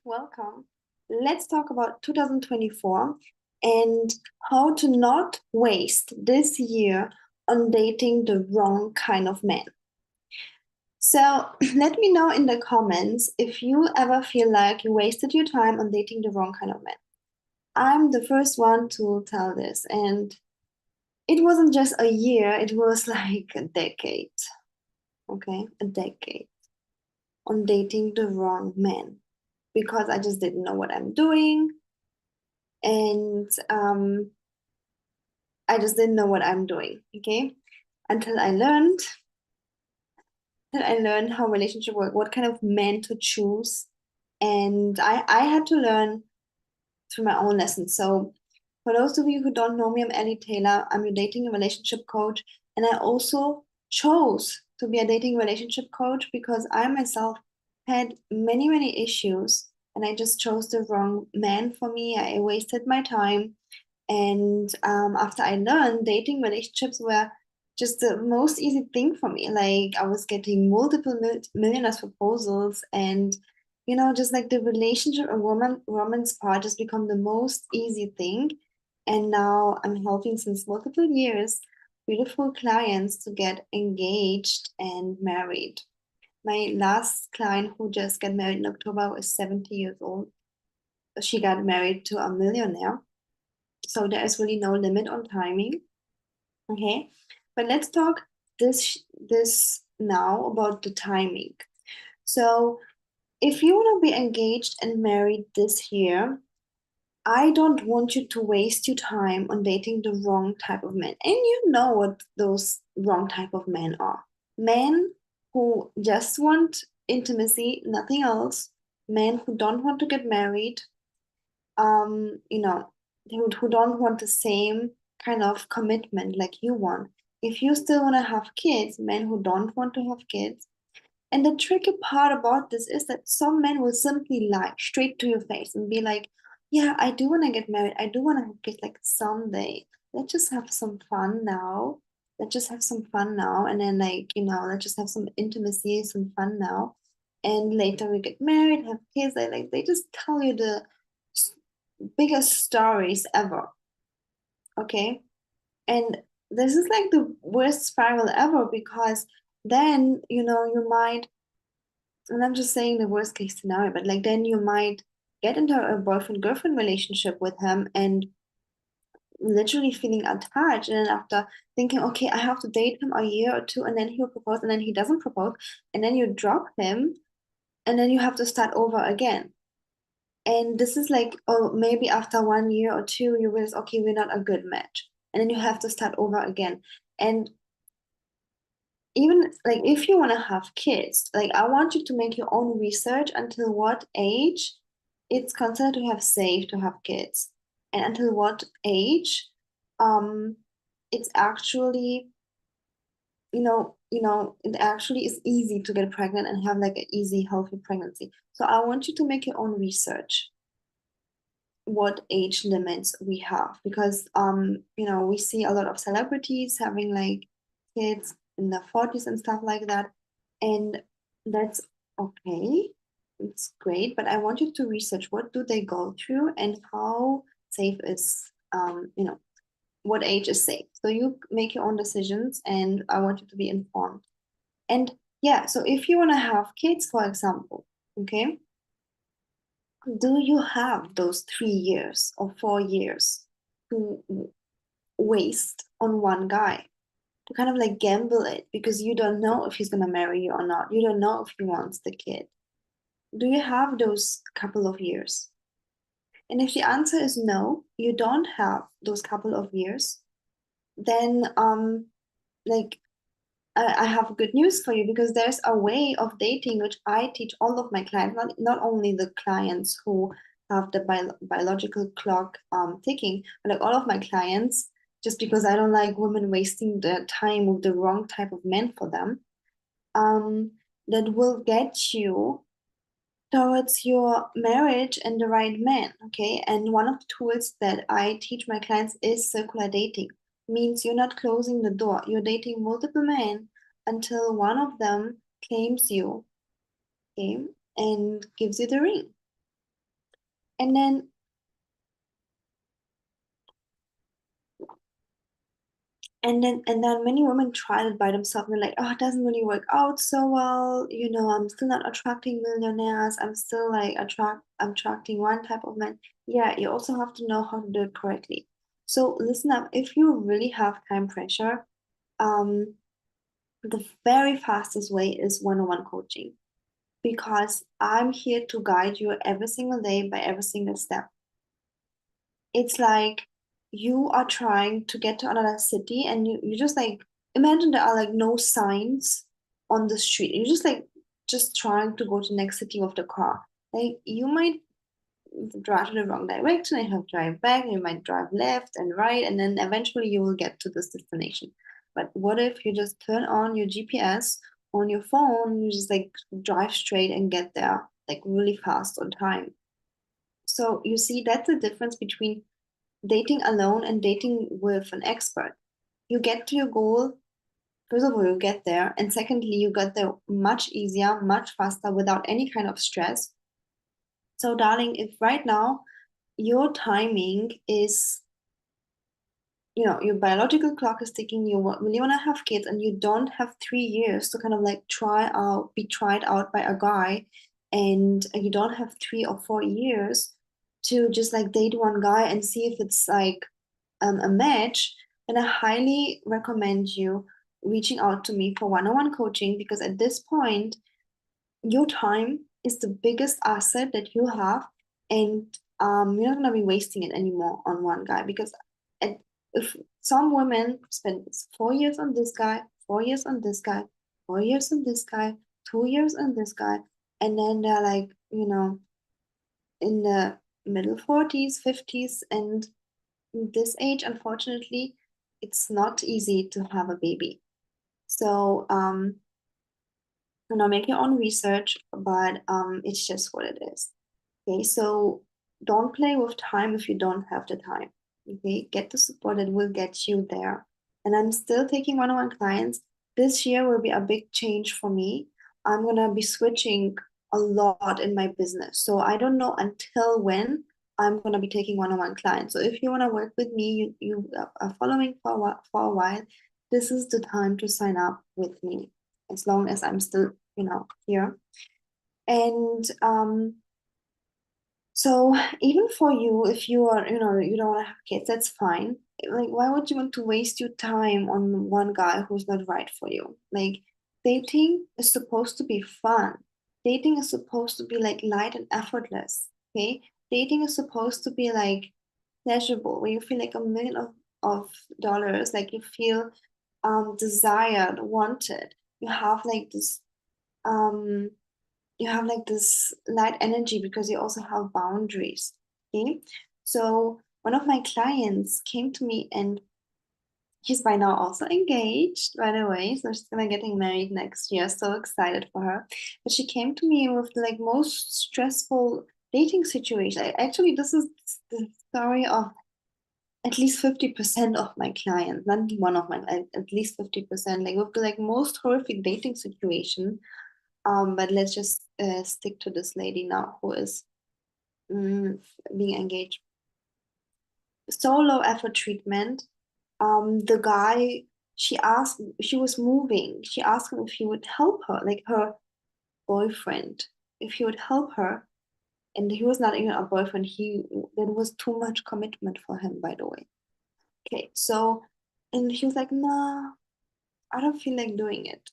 welcome. Let's talk about 2024 and how to not waste this year on dating the wrong kind of man. So let me know in the comments if you ever feel like you wasted your time on dating the wrong kind of man. I'm the first one to tell this, and it wasn't just a year, it was like a decade. Okay, a decade on dating the wrong man because I just didn't know what I'm doing. And I just didn't know what I'm doing, okay? Until I learned how relationship work, what kind of men to choose. And I had to learn through my own lessons. So for those of you who don't know me, I'm Ellie Taylor. I'm your dating and relationship coach. And I also chose to be a dating relationship coach because I myself had many, many issues and I just chose the wrong man for me. I wasted my time. And after I learned, dating relationships were just the most easy thing for me. Like I was getting multiple millionaires proposals, and just like the relationship and romance part just become the most easy thing. And now I'm helping since multiple years beautiful clients to get engaged and married. My last client who just got married in October was 70 years old. She got married to a millionaire. So there is really no limit on timing. Okay. But let's talk this now about the timing. So if you want to be engaged and married this year, I don't want you to waste your time on dating the wrong type of men. And you know what those wrong type of men are. Men who just want intimacy, nothing else. Men who don't want to get married, um, you know, who don't want the same kind of commitment like you want. If you still want to have kids, men who don't want to have kids. And the tricky part about this is that some men will simply lie straight to your face and be like, yeah, I do want to get married. I do want to have kids like someday. Let's just have some fun now. Let's just have some fun now. And then, like, let's just have some intimacy, some fun now. And later we get married, have kids. They just tell you the biggest stories ever. Okay. And this is like the worst spiral ever because then, you might, and I'm just saying the worst case scenario, but like then you might get into a boyfriend girlfriend relationship with him and literally feeling attached. And then after thinking, okay, I have to date him a year or two, and then he'll propose, and then he doesn't propose, and then you drop him, and then you have to start over again. And this is like, oh, maybe after 1 year or two, you realize, okay, we're not a good match. And then you have to start over again. And even like if you want to have kids, like I want you to make your own research until what age it's considered to have safe to have kids. And until what age um it's actually, it actually is easy to get pregnant and have like an easy, healthy pregnancy. So I want you to make your own research what age limits we have because we see a lot of celebrities having like kids in their 40s and stuff like that, and that's okay, it's great, but I want you to research what do they go through and how safe is what age is safe, so you make your own decisions and I want you to be informed. And yeah, so if you want to have kids, for example, okay, do you have those 3 years or 4 years to waste on one guy, to kind of like gamble it because you don't know if he's gonna marry you or not? You don't know if he wants the kid. Do you have those couple of years? And if the answer is no, you don't have those couple of years, then like I have good news for you because there's a way of dating which I teach all of my clients, not only the clients who have the biological clock ticking, but like all of my clients, just because I don't like women wasting their time with the wrong type of men for them, um, that will get you towards your marriage and the right man, okay? And one of the tools that I teach my clients is circular dating. Means you're not closing the door. You're dating multiple men until one of them claims you, okay, and gives you the ring. And then and then many women try it by themselves and they're like, oh, it doesn't really work out so well. I'm still not attracting millionaires. I'm still like I'm attracting one type of man. Yeah, you also have to know how to do it correctly. So listen up, if you really have time pressure, um, the very fastest way is one-on-one coaching because I'm here to guide you every single day by every single step. It's like you are trying to get to another city and you just like imagine there are like no signs on the street. You're just trying to go to the next city with the car. Like you might drive in the wrong direction and have to drive back, you might drive left and right, and then eventually you will get to this destination. But what if you just turn on your GPS on your phone, you just like drive straight and get there like really fast on time. So you see that's the difference between dating alone and dating with an expert. You get to your goal, first of all, you get there, and secondly, you get there much easier, much faster without any kind of stress. So, darling, if right now your timing is, your biological clock is ticking, you really want to have kids, and you don't have 3 years to kind of like be tried out by a guy, and you don't have 3 or 4 years to just like date one guy and see if it's like a match, then I highly recommend you reaching out to me for one-on-one coaching because at this point, your time is the biggest asset that you have, and you're not gonna be wasting it anymore on one guy because if some women spend 4 years on this guy, 4 years on this guy, 4 years on this guy, 2 years on this guy, and then they're like, in the middle 40s, 50s, and this age, unfortunately, it's not easy to have a baby. So, make your own research, but it's just what it is. Okay, so don't play with time if you don't have the time. Okay, get the support that will get you there. And I'm still taking one-on-one clients. This year will be a big change for me. I'm gonna be switching a lot in my business. So I don't know until when I'm gonna be taking one-on-one clients. So if you wanna work with me, you are following for a while, this is the time to sign up with me, as long as I'm still, here. And so even for you, if you are, you don't want to have kids, that's fine. Like, why would you want to waste your time on one guy who's not right for you? Like, dating is supposed to be fun. Dating is supposed to be like light and effortless. Okay? Dating is supposed to be like pleasurable, where you feel like a million of dollars, like you feel desired, wanted. You have like this um light energy because you also have boundaries. Okay. So one of my clients came to me and she's by now also engaged, by the way. So she's gonna getting married next year. So excited for her. But she came to me with the like most stressful dating situation. Actually, this is the story of at least 50% of my clients, not one of my, at least 50%, like with the like most horrific dating situation. But let's just stick to this lady now who is mm, being engaged. So low effort treatment. The guy, she was moving. She asked him if he would help her, like her boyfriend, if he would help her. And he was not even a boyfriend. There was too much commitment for him, by the way. Okay, so, and he was like, nah, I don't feel like doing it.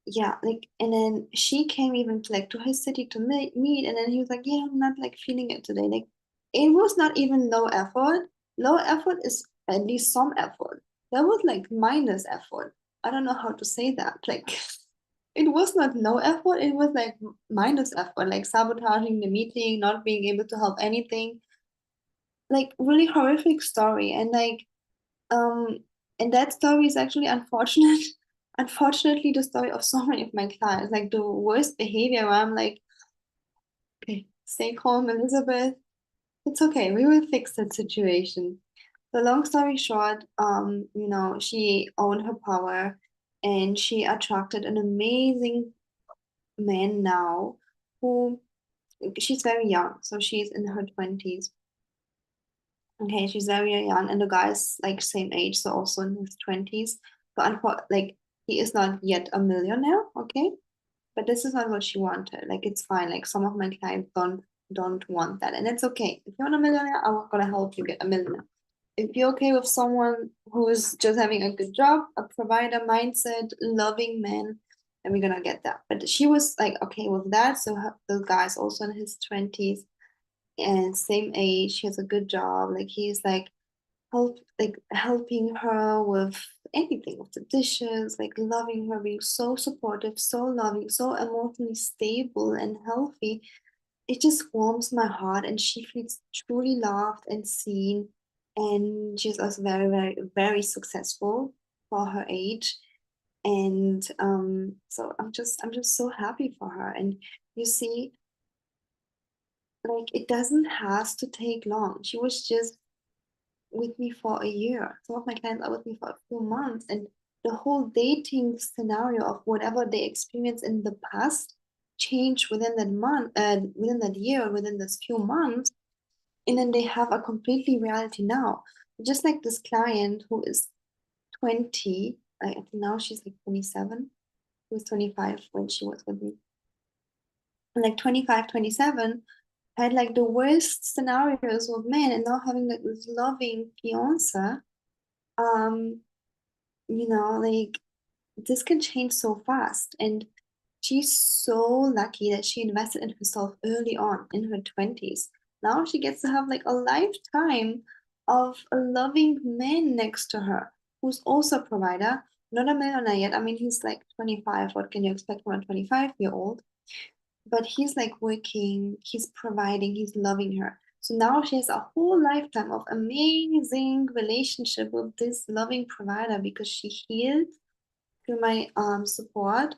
Yeah, like, and then she came even to like to his city to meet, and then he was like, yeah, I'm not like feeling it today. Like, it was not even low effort. Low effort is at least some effort. That was like minus effort. I don't know how to say that. Like, it was not low effort, it was like minus effort, like sabotaging the meeting, not being able to help anything. Like, really horrific story. And like, um, and that story is actually unfortunate. Unfortunately, the story of so many of my clients, like the worst behavior where I'm like, okay, stay calm, Elizabeth. It's okay, we will fix that situation. The long story short, she owned her power and she attracted an amazing man now who she's very young, so she's in her 20s. Okay, she's very young, and the guy is like same age, so also in his 20s. But like he is not yet a millionaire, okay? But this is not what she wanted. Like it's fine. Like some of my clients don't want that, and it's okay. If you want a millionaire, I'm gonna help you get a millionaire. If you're okay with someone who is just having a good job, a provider mindset, loving man, then we're gonna get that. But she was like okay with that. So the guy's also in his 20s and same age. He has a good job. Like he's like helping her with anything, with the dishes, like loving her, being so supportive, so loving, so emotionally stable and healthy. It just warms my heart, and she feels truly loved and seen. And she's also very, very, very successful for her age. And so I'm just so happy for her. And you see, like it doesn't has to take long. She was just with me for a year. Some of my clients are with me for a few months, and the whole dating scenario of whatever they experienced in the past changed within that month, within that year, within this few months, and then they have a completely reality now. Just like this client who is 20, I think now she's like 27. She was 25 when she was with me. Like 25, 27, had like the worst scenarios with men, and now having like this loving fiance. um like this can change so fast, and she's so lucky that she invested in herself early on in her 20s. Now she gets to have like a lifetime of a loving man next to her who's also a provider, not a millionaire yet. I mean, he's like 25. What can you expect from a 25-year-old? But he's like working, he's providing, he's loving her. So now she has a whole lifetime of amazing relationship with this loving provider because she healed through my support.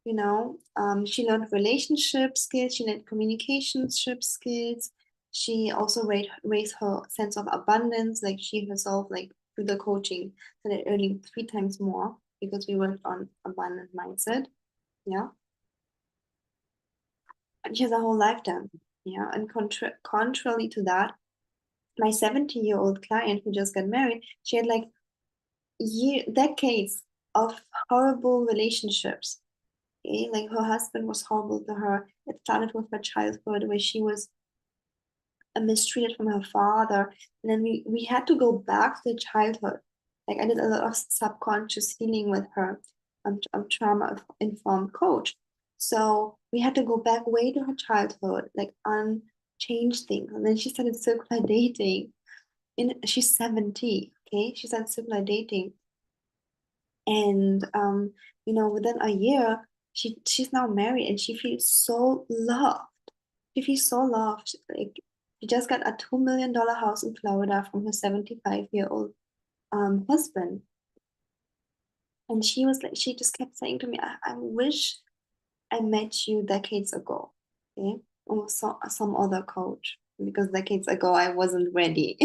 She learned relationship skills, she learned communicationship skills. She also raised her sense of abundance, like she herself, like through the coaching, started earning 3 times more because we worked on abundant mindset. Yeah. And she has a whole lifetime. Yeah. And contrary to that, my 70-year-old client who just got married, she had like decades of horrible relationships. Okay? Like her husband was horrible to her. It started with her childhood where she was mistreated from her father. And then we had to go back to childhood. Like I did a lot of subconscious healing with her. I'm trauma informed coach. So we had to go back way to her childhood, like unchange things. And then she started circular dating. She's 70, okay? She started circular dating. And within a year, she's now married and she feels so loved. She feels so loved. Like she just got a $2 million house in Florida from her 75-year-old husband. And she was like, she just kept saying to me, I wish I met you decades ago. Okay. Or some other coach. Because decades ago I wasn't ready.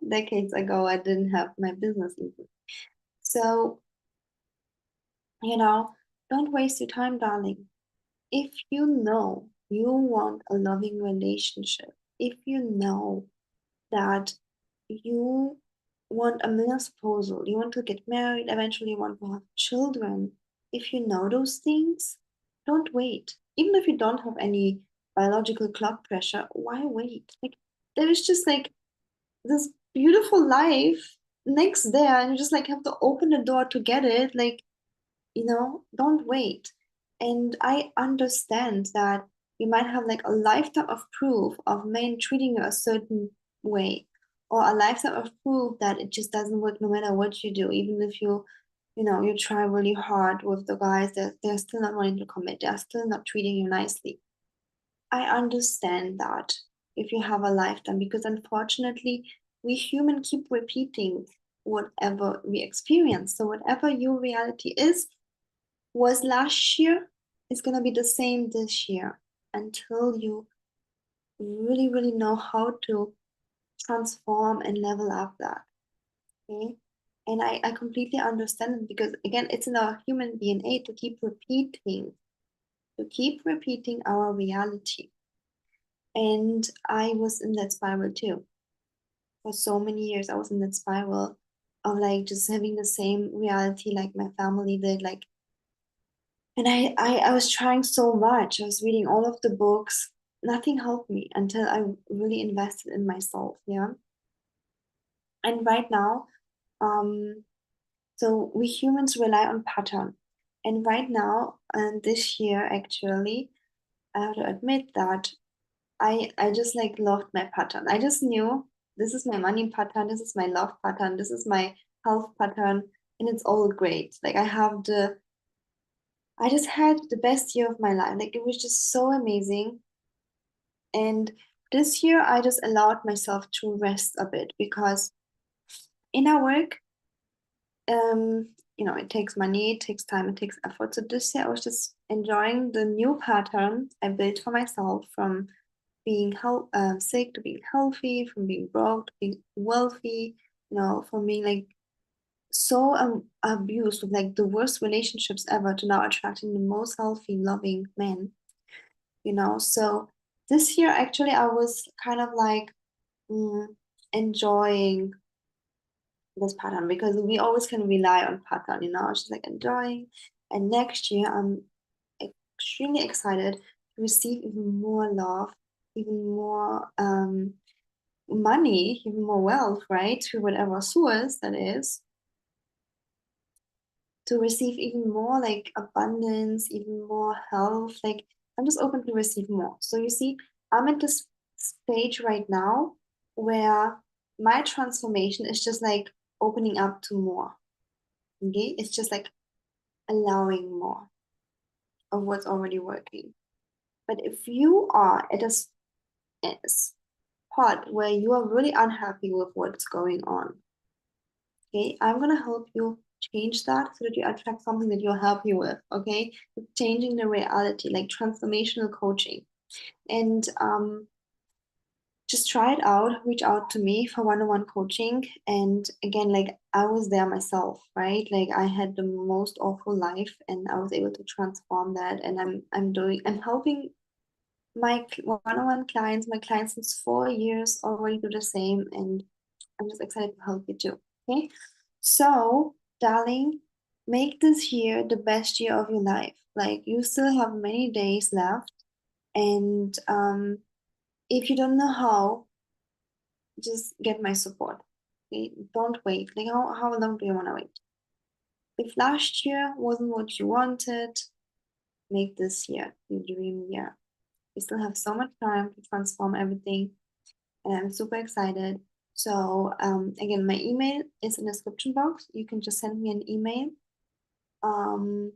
Decades ago I didn't have my business even. So, don't waste your time, darling. If you know you want a loving relationship, if you know that you want a menopausal, you want to get married, eventually you want to have children, if you know those things, don't wait. Even if you don't have any biological clock pressure, why wait? Like there is just like this beautiful life next there, and you just like have to open the door to get it. Like don't wait. And I understand that you might have like a lifetime of proof of men treating you a certain way, or a lifetime of proof that it just doesn't work no matter what you do, even if you try really hard with the guys, they're still not wanting to commit, they're still not treating you nicely. I understand that if you have a lifetime, because unfortunately, we human keep repeating whatever we experience. So whatever your reality is, was last year, is gonna be the same this year until you really, really know how to transform and level up that. Okay. And I completely understand it because again, it's in our human DNA to keep repeating our reality. And I was in that spiral too. For so many years, I was in that spiral of like just having the same reality like my family did. Like, and I was trying so much. I was reading all of the books. Nothing helped me until I really invested in myself. Yeah. And right now, um, so we humans rely on pattern. And right now, and this year actually, I have to admit that I just like loved my pattern. I just knew this is my money pattern, this is my love pattern, this is my health pattern, and it's all great. Like I just had the best year of my life. Like it was just so amazing. And this year I just allowed myself to rest a bit because in our work, it takes money, it takes time, it takes effort. So this year I was just enjoying the new pattern I built for myself from being sick to being healthy, from being broke to being wealthy, from being like so abused with like the worst relationships ever to now attracting the most healthy, loving men. So this year actually I was kind of like mm, enjoying this pattern because we always can rely on pattern. I was just like enjoying. And next year I'm extremely excited to receive even more love, even more money, even more wealth, right? Through whatever source that is, to receive even more like abundance, even more health. Like I'm just open to receive more. So you see, I'm at this stage right now where my transformation is just like opening up to more. Okay. It's just like allowing more of what's already working. But if you are at a spot where you are really unhappy with what's going on, okay, I'm gonna help you change that so that you attract something that you're happy with. Okay, changing the reality, like transformational coaching, and just try it out. Reach out to me for one-on-one coaching. And again, like I was there myself, right? Like I had the most awful life, and I was able to transform that. And I'm helping my one-on-one clients, my clients since 4 years already do the same, and I'm just excited to help you too. Okay. So, darling, make this year the best year of your life. Like you still have many days left. And if you don't know how, just get my support. Okay? Don't wait. Like how long do you want to wait? If last year wasn't what you wanted, make this year your dream year. You still have so much time to transform everything, and I'm super excited. So again, my email is in the description box. You can just send me an email, um,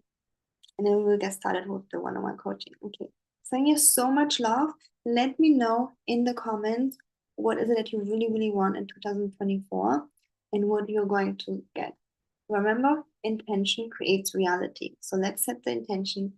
and then we will get started with the one-on-one coaching. Okay. Send you so much love. Let me know in the comments what is it that you really, really want in 2024 and what you're going to get. Remember, intention creates reality. So let's set the intention